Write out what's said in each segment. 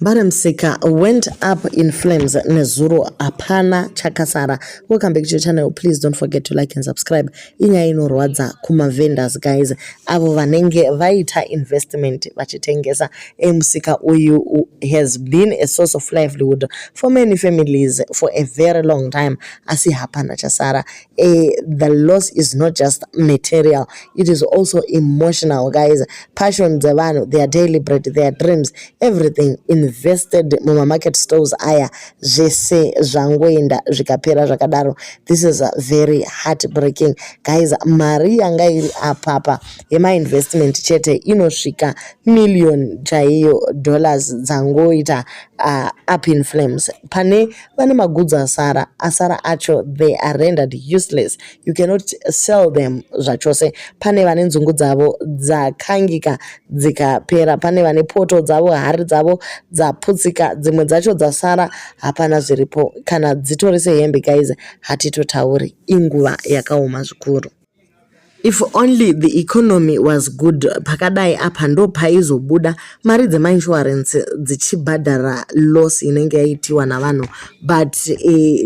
Mbare Musika went up in flames nezuro hapana chasara. Welcome back to your channel. Please don't forget to like and subscribe. Inyaya inorwadza kuma vendors guys. Avo vanenge vaita investment vachitengesa musika uyu has been a source of livelihood for many families for a very long time. Asi hapana chasara. The loss is not just material, it is also emotional guys. Passion vanhu, their daily bread, their dreams, everything invested muma market stores aya zvese zvangoenda zvikapera zvakadaro. This is very heartbreaking guys. Mari yanga iri apapa yema investment chete inosvika million chaiyo dollars dzangoita up in flames. Pane vane magudzi asara acho, they are rendered useless. You cannot sell them zvachose. Pane vane nzungu dzavo dzakangika dzikapera, pane vane poto dzavo, hari dzavo dzaputsika, dzimwe dzacho dzasara hapana zviripo. Kana dzitori sehembe guys, hatitotauri, inguva yakaoma zvikuru. If only the economy was good, pakadai apa ndo paizobuda mari dzemainsurance dzichibhadhara loss inenge yaitiwa navanhu, but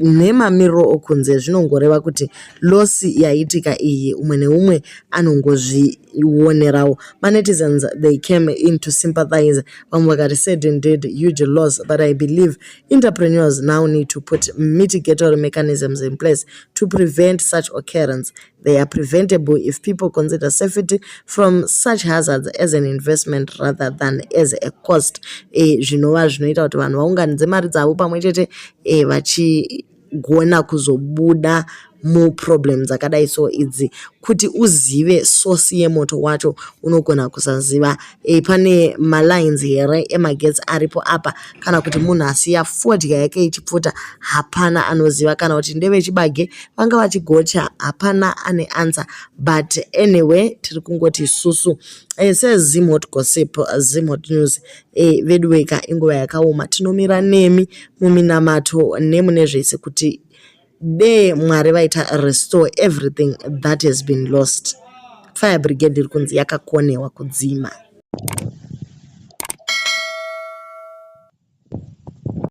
nemamiriro okunze zvinongoreva kuti loss yaitika iyi umwe neumwe anongozvionerawo. Manetizens, they came in to sympathize. Vamwe vakati said indeed huge loss, but I believe entrepreneurs now need to put mitigatory mechanisms in place to prevent such occurrence. They are preventable if people consider safety from such hazards as an investment rather than as a cost. Zvinova zvinoita kuti vanhu vaunganidze mari dzavo pamwe chete vachigona kuzobuda mu problems dzakadai so idzi. Kuti uzive source yemoto wacho unogona kusaziva pane malines here emagetsi aripo apa, kana kuti munhu asiya fodya yake ichipfuta hapana anoziva, kana kuti ndevechibage vanga vachigocha hapana ane answer. But anyway, tiri kungoti isusu sezimhot gossip, zimhot news, veduwe inguva yakaoma. Tinomira nemi muminamato nemune zvese kuti de mwari vaita restore everything that has been lost. Fire brigade iri kunzi yakakonewa kudzima.